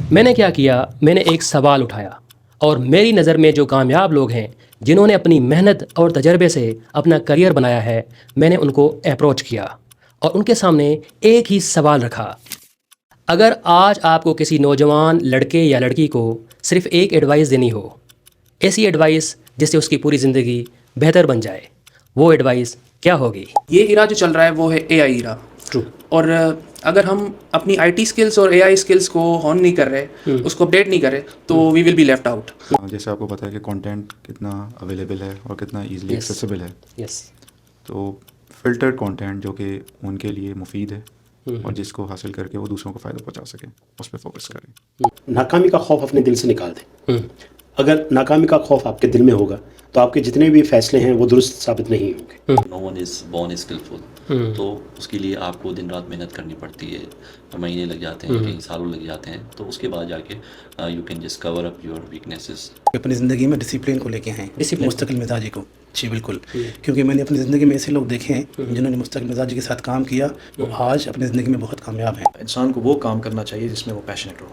मैंने क्या किया, मैंने एक सवाल उठाया और मेरी नज़र में जो कामयाब लोग हैं जिन्होंने अपनी मेहनत और तजर्बे से अपना करियर बनाया है, मैंने उनको अप्रोच किया और उनके सामने एक ही सवाल रखा। अगर आज आपको किसी नौजवान लड़के या लड़की को सिर्फ एक एडवाइस देनी हो, ऐसी एडवाइस जिससे उसकी पूरी ज़िंदगी बेहतर बन जाए, वो एडवाइस क्या होगी? ये इरा जो चल रहा है वो है एआई इरा। ट्रू। और अगर हम अपनी आईटी स्किल्स और एआई स्किल्स को हॉर्न नहीं कर रहे, उसको अपडेट नहीं करें, तो we will be left out. जैसे आपको पता है कि कंटेंट कितना अवेलेबल है और कितना इजीली Yes. एक्सेसिबल है, यस। तो फिल्टर्ड कंटेंट जो कि उनके लिए मुफीद है और जिसको हासिल करके वो दूसरों को फ़ायदा पहुंचा सके, उस पर फोकस करें। नाकामी का खौफ अपने दिल से निकाल दें। अगर नाकामी का खौफ आपके दिल में होगा तो आपके जितने भी फैसले हैं वो दुरुस्त साबित नहीं होंगे। No one is born skilful, तो उसके लिए आपको दिन रात मेहनत करनी पड़ती है, महीने लग जाते हैं, कई सालों लग जाते हैं, तो उसके बाद जाके you can just cover up your weaknesses. अपनी ज़िंदगी में डिसिप्लिन को लेके हैं, डिसिप्लिन। मुस्तकिल मिजाजी को। जी बिल्कुल, क्योंकि मैंने अपनी ज़िंदगी में ऐसे लोग देखे हैं जिन्होंने मुस्तकिल मिजाजी के साथ काम किया, वो आज अपनी ज़िंदगी में बहुत कामयाब हैं। इंसान को वो काम करना चाहिए जिसमें वो पैशनेट हो।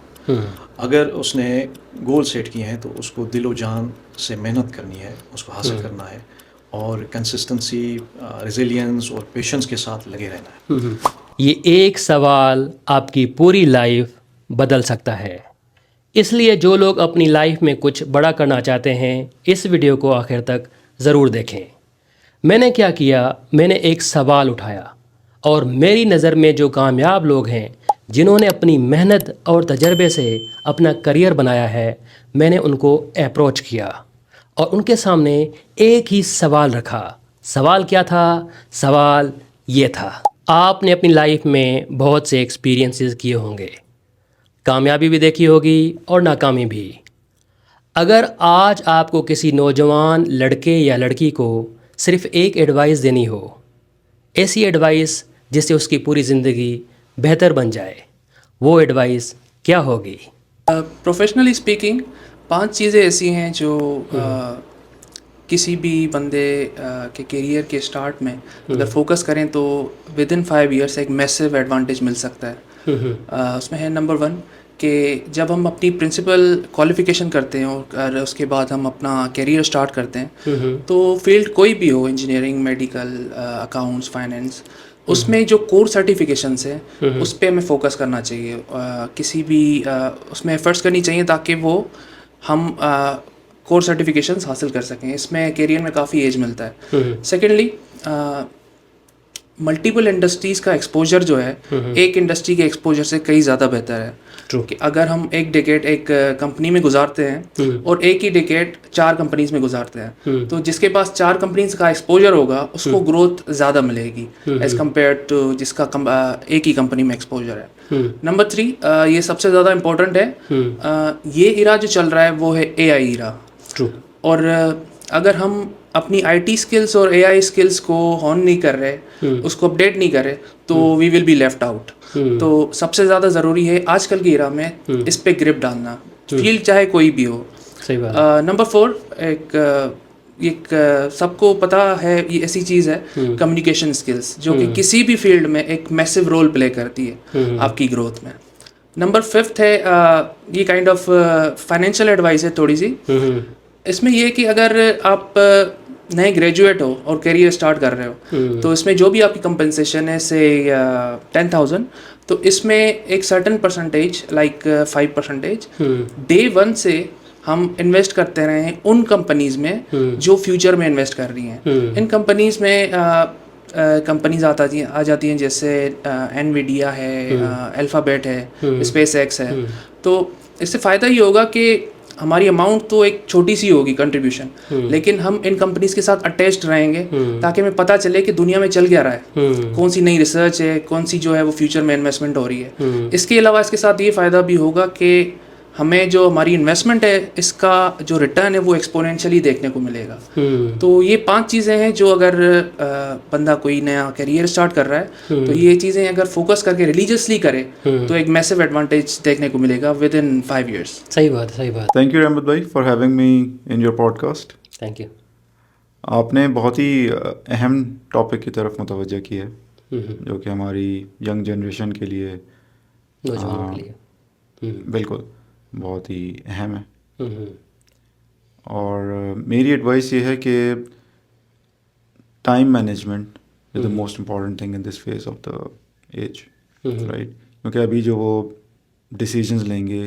अगर उसने गोल सेट किए हैं तो उसको दिलो जान से मेहनत करनी है, उसको हासिल करना है और कंसिस्टेंसी, रेजिलियंस और पेशेंस के साथ लगे रहना है। ये एक सवाल आपकी पूरी लाइफ बदल सकता है। इसलिए जो लोग अपनी लाइफ में कुछ बड़ा करना चाहते हैं, इस वीडियो को आखिर तक ज़रूर देखें। मैंने क्या किया, मैंने एक सवाल उठाया और मेरी नज़र में जो कामयाब लोग हैं जिन्होंने अपनी मेहनत और तजर्बे से अपना करियर बनाया है, मैंने उनको अप्रोच किया और उनके सामने एक ही सवाल रखा। सवाल क्या था? सवाल ये था, आपने अपनी लाइफ में बहुत से एक्सपीरियंसेस किए होंगे, कामयाबी भी देखी होगी और नाकामी भी। अगर आज आपको किसी नौजवान लड़के या लड़की को सिर्फ एक एडवाइस देनी हो, ऐसी एडवाइस जिससे उसकी पूरी ज़िंदगी बेहतर बन जाए, वो एडवाइस क्या होगी? प्रोफेशनली स्पीकिंग 5 चीज़ें ऐसी हैं जो किसी भी बंदे के करियर के स्टार्ट में अगर फोकस करें तो विद इन 5 ईयर्स एक मैसिव एडवांटेज मिल सकता है। उसमें है नंबर 1 कि जब हम अपनी प्रिंसिपल क्वालिफ़िकेशन करते हैं और उसके बाद हम अपना करियर स्टार्ट करते हैं, तो फील्ड कोई भी हो, इंजीनियरिंग, मेडिकल, अकाउंट्स, फाइनेंस, उसमें जो कोर सर्टिफिकेशंस है उस पर हमें फोकस करना चाहिए। किसी भी उसमें एफर्ट्स करनी चाहिए ताकि वो हम कोर सर्टिफिकेशंस हासिल कर सकें। इसमें करियर में काफ़ी एज मिलता है। सेकेंडली, मल्टीपल इंडस्ट्रीज़ का एक्सपोजर जो है एक इंडस्ट्री के एक्सपोजर से कई ज़्यादा बेहतर है। कि अगर हम एक डेकेड एक कंपनी में गुजारते हैं और एक ही डेकेड 4 कंपनीज में गुजारते हैं, तो जिसके पास 4 कंपनीज का एक्सपोजर होगा उसको ग्रोथ ज़्यादा मिलेगी एज कम्पेयर टू जिसका एक ही कंपनी में एक्सपोजर है। नंबर 3, ये सबसे ज़्यादा इम्पोर्टेंट है, ये इरा जो चल रहा है वो है एआई इरा। और अगर हम अपनी आईटी स्किल्स और एआई स्किल्स को हॉर्न नहीं कर रहे, उसको अपडेट नहीं कर रहे, तो we will be left out. तो सबसे ज़्यादा ज़रूरी है आजकल की इरा में इस पे ग्रिप डालना, फील्ड चाहे कोई भी हो। सही बात। नंबर 4, एक सबको पता है ये ऐसी चीज़ है, कम्युनिकेशन स्किल्स, जो कि किसी भी फील्ड में एक मैसिव रोल प्ले करती है आपकी ग्रोथ में। नंबर 5 है, ये काइंड ऑफ फाइनेंशियल एडवाइस है थोड़ी सी। इसमें ये कि अगर आप नए ग्रेजुएट हो और करियर स्टार्ट कर रहे हो, तो इसमें जो भी आपकी कंपनसेशन है से 10,000, तो इसमें एक सर्टन परसेंटेज लाइक 5% डे 1 से हम इन्वेस्ट करते रहे हैं उन कंपनीज में जो फ्यूचर में इन्वेस्ट कर रही हैं। इन कंपनीज में कंपनीज आ जाती हैं जैसे एनवीडिया है, अल्फ़ाबेट है, स्पेस एक्स है। तो इससे फ़ायदा ये होगा कि हमारी अमाउंट तो एक छोटी सी होगी कंट्रीब्यूशन, लेकिन हम इन कंपनीज के साथ अटैच्ड रहेंगे ताकि हमें पता चले कि दुनिया में चल क्या रहा है, कौन सी नई रिसर्च है, कौन सी जो है वो फ्यूचर में इन्वेस्टमेंट हो रही है। इसके अलावा इसके साथ ये फ़ायदा भी होगा कि हमें जो हमारी इन्वेस्टमेंट है इसका जो रिटर्न है वो एक्सपोनेंशियली देखने को मिलेगा। तो ये 5 चीज़ें हैं जो अगर बंदा कोई नया करियर स्टार्ट कर रहा है, तो ये चीज़ें अगर फोकस करके रिलीजियसली करे तो एक मैसिव एडवांटेज देखने को मिलेगा विद इन 5 ईयर्स। सही बात, सही बात। थैंक यू रहमत भाई for having me in your podcast. Thank you. आपने बहुत ही अहम टॉपिक की तरफ मुतवज्जह की है, जो कि हमारी यंग जनरेशन के लिए नौजवानों के लिए। बिल्कुल बहुत ही अहम है। और मेरी एडवाइस ये है कि time management is the most important thing in this phase of the age, right. क्योंकि अभी जो वो डिसीजंस लेंगे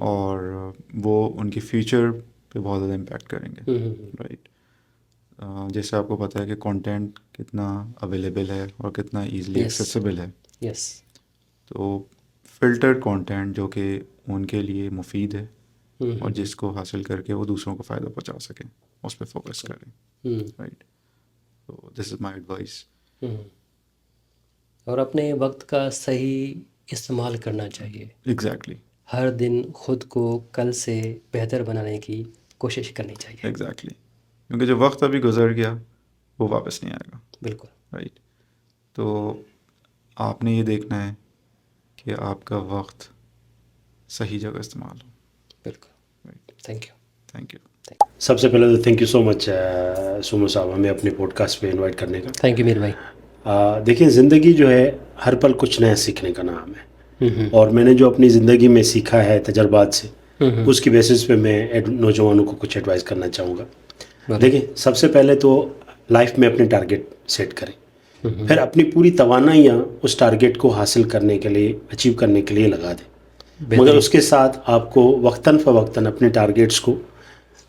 और वो उनके फ्यूचर पे बहुत ज़्यादा इम्पैक्ट करेंगे, राइट। जैसे आपको पता है कि कंटेंट कितना अवेलेबल है और कितना इजीली एक्सेसिबल है। यस। तो फिल्टर्ड कंटेंट जो कि उनके लिए मुफीद है और जिसको हासिल करके वो दूसरों को फ़ायदा पहुंचा सकें, उस पर फोकस करें, राइट। तो दिस इज़ माय एडवाइस। और अपने वक्त का सही इस्तेमाल करना चाहिए। एग्जैक्टली, हर दिन खुद को कल से बेहतर बनाने की कोशिश करनी चाहिए। एग्जैक्टली। क्योंकि जो वक्त अभी गुजर गया वो वापस नहीं आएगा, बिल्कुल। राइट। तो आपने ये देखना है कि आपका वक्त सही जगह इस्तेमाल हो। बिल्कुल। Right, thank you. Thank you. सबसे पहले तो thank you so much Sumo साहब हमें अपने पॉडकास्ट पे इनवाइट करने का। थैंक यू मीर भाई। देखिए, ज़िंदगी जो है हर पल कुछ नया सीखने का नाम है, और मैंने जो अपनी ज़िंदगी में सीखा है तजर्बात से, उसकी बेसिस पे मैं नौजवानों को कुछ एडवाइस करना चाहूँगा। देखिए, सबसे पहले तो लाइफ में अपने टारगेट सेट करें, फिर अपनी पूरी तवानाइयाँ उस टारगेट को हासिल करने के लिए, अचीव करने के लिए लगा दें। मगर उसके साथ आपको वक्तन फ़वक्तन अपने टारगेट्स को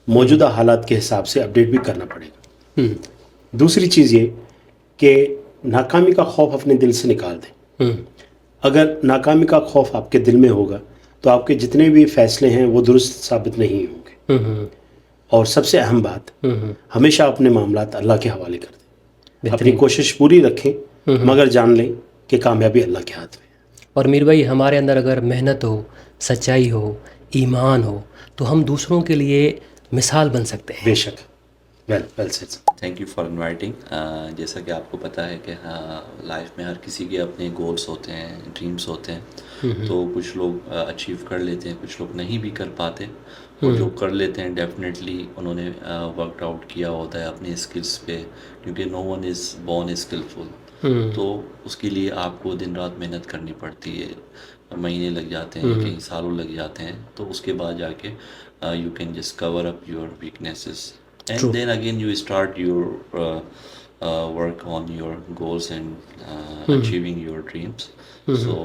मौजूदा हालात के हिसाब से अपडेट भी करना पड़ेगा। दूसरी चीज़ ये कि नाकामी का खौफ अपने दिल से निकाल दें। अगर नाकामी का खौफ आपके दिल में होगा तो आपके जितने भी फैसले हैं वो दुरुस्त साबित नहीं होंगे। और सबसे अहम बात, हमेशा अपने मामलात अल्लाह के हवाले कर दें। अपनी कोशिश पूरी रखें, मगर जान लें कि कामयाबी अल्लाह के हाथ में है। और मीर भाई, हमारे अंदर अगर मेहनत हो, सच्चाई हो, ईमान हो, तो हम दूसरों के लिए मिसाल बन सकते हैं। बेशक। Well said. Thank you for inviting. जैसा कि आपको पता है कि हाँ, लाइफ में हर किसी के अपने गोल्स होते हैं, ड्रीम्स होते हैं। तो कुछ लोग अचीव कर लेते हैं, कुछ लोग नहीं भी कर पाते। और जो कर लेते हैं डेफिनेटली उन्होंने वर्कड आउट किया होता है अपने स्किल्स पे, क्योंकि no one is born skilful. तो उसके लिए आपको दिन रात मेहनत करनी पड़ती है, महीने लग जाते हैं, कई सालों लग जाते हैं। तो उसके बाद जाके you can just cover up your weaknesses and then again you start your work on your goals and achieving your dreams. So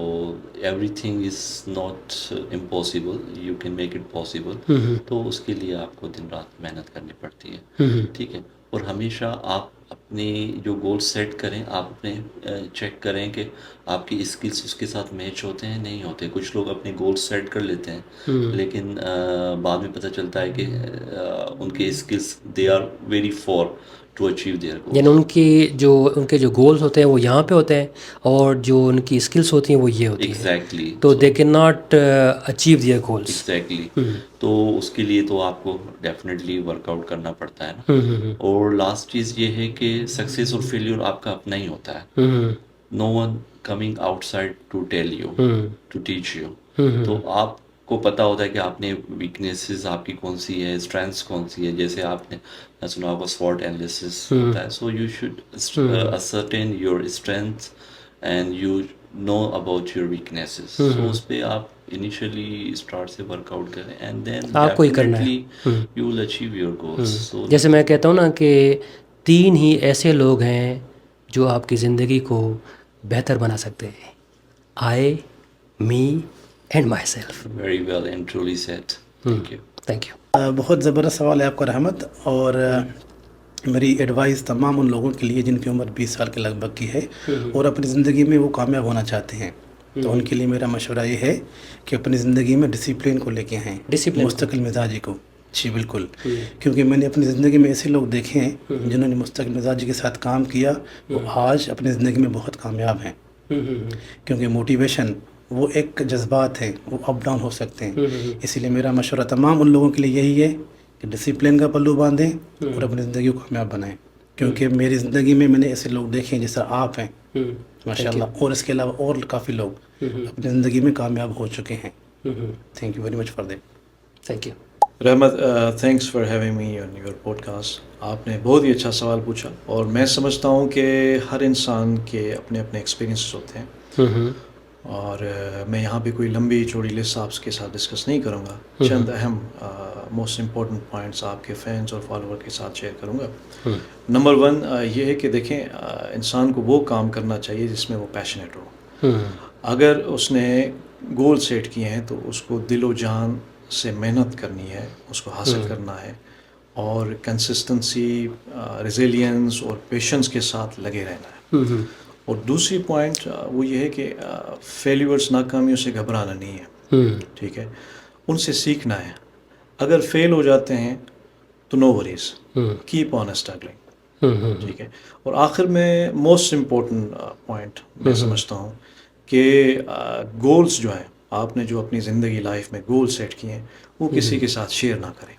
everything is not impossible, you can make it possible. तो उसके लिए आपको दिन रात मेहनत करनी पड़ती है, ठीक है। और हमेशा आप अपने जो गोल सेट करें, आप अपने चेक करें कि आपकी स्किल्स उसके साथ मैच होते हैं नहीं होते। कुछ लोग अपने गोल सेट कर लेते हैं लेकिन बाद में पता चलता है कि उनके skills they are very for to achieve their goal. यानी उनके जो गोल्स होते हैं वो यहाँ पे होते हैं और जो उनकी स्किल्स होती हैं वो ये होती हैं। एग्जैक्टली। तो they can not achieve their goals. Exactly. तो उसके लिए तो आपको डेफिनेटली वर्कआउट करना पड़ता है ना। और लास्ट चीज़ ये है कि सक्सेस और फेलियर आपका अपना ही होता है। No one coming outside to tell you, to teach you. तो आपको पता होता है कि आपने वीकनेसेस आपकी कौन सी है, स्ट्रेंथ्स कौन सी है। जैसे आपने सुना होगा स्वॉट एनालिसिस होता है। So you should ascertain your strengths and you know about your weaknesses. So उस पर आप इनिशियली स्टार्ट से वर्कआउट करें एंड देन आपको ही करना है। You will achieve your goals. So जैसे मैं कहता हूँ ना कि 3 ही ऐसे लोग हैं जो आपकी ज़िंदगी को बेहतर बना सकते हैं, I, me and myself. Very well and truly said. Thank you. Thank you. बहुत ज़बरदस्त सवाल है आपका रहमत। और मेरी एडवाइस तमाम उन लोगों के लिए जिनकी उम्र 20 साल के लगभग की है और अपनी ज़िंदगी में वो कामयाब होना चाहते हैं, तो उनके लिए मेरा मशवरा ये है कि अपनी ज़िंदगी में डिसिप्लिन को लेके आएँ, मुस्तकिल मिजाजी को। जी बिल्कुल। क्योंकि मैंने अपनी ज़िंदगी में ऐसे लोग देखे हैं जिन्होंने मुस्तकिल मिजाजी के साथ काम किया, वो आज अपनी ज़िंदगी में बहुत कामयाब हैं। क्योंकि मोटिवेशन वो एक जज्बात है, वो अप डाउन हो सकते हैं। इसीलिए मेरा मशवरा तमाम उन लोगों के लिए यही है कि डिसिप्लिन का पल्लू बांधें और अपनी ज़िंदगी को कामयाब बनाएं। क्योंकि मेरी ज़िंदगी में मैंने ऐसे लोग देखे हैं जैसा आप हैं माशाल्लाह, और इसके अलावा और काफ़ी लोग अपनी ज़िंदगी में कामयाब हो चुके हैं। Thank you very much for that. Thank you. Rahmat, thanks for having me on your podcast. आपने बहुत ही अच्छा सवाल पूछा और मैं समझता हूँ कि हर इंसान के अपने अपने एक्सपीरियंसेस होते हैं और मैं यहाँ पे कोई लंबी चौड़ी लिस्ट आपके साथ डिस्कस नहीं करूँगा, चंद अहम मोस्ट इम्पोर्टेंट पॉइंट्स आपके फैंस और फॉलोअर के साथ शेयर करूँगा। नंबर 1 ये है कि देखें, इंसान को वो काम करना चाहिए जिसमें वो पैशनेट हो। अगर उसने गोल सेट किए हैं तो उसको दिलो जान से मेहनत करनी है, उसको हासिल करना है, और कंसिस्टेंसी, रेजिलियंस और पेशेंस के साथ लगे रहना है। और दूसरी पॉइंट वो ये है कि फेल्यूर्स, नाकामियों से घबराना नहीं है, ठीक है, उनसे सीखना है। अगर फेल हो जाते हैं तो no worries, keep on struggling, ठीक है। और आखिर में मोस्ट इम्पोर्टेंट पॉइंट मैं समझता हूँ कि गोल्स जो हैं, आपने जो अपनी ज़िंदगी लाइफ में गोल सेट किए हैं, वो किसी के साथ शेयर ना करें,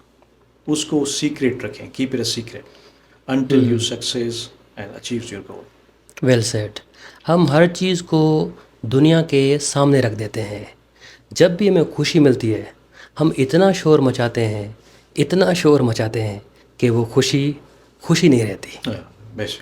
उसको सीक्रेट रखें, keep it a secret until you success and achieves your goal. Well said. हम हर चीज़ को दुनिया के सामने रख देते हैं। जब भी हमें खुशी मिलती है हम इतना शोर मचाते हैं, इतना शोर मचाते हैं कि वो खुशी खुशी नहीं रहती। बेशक।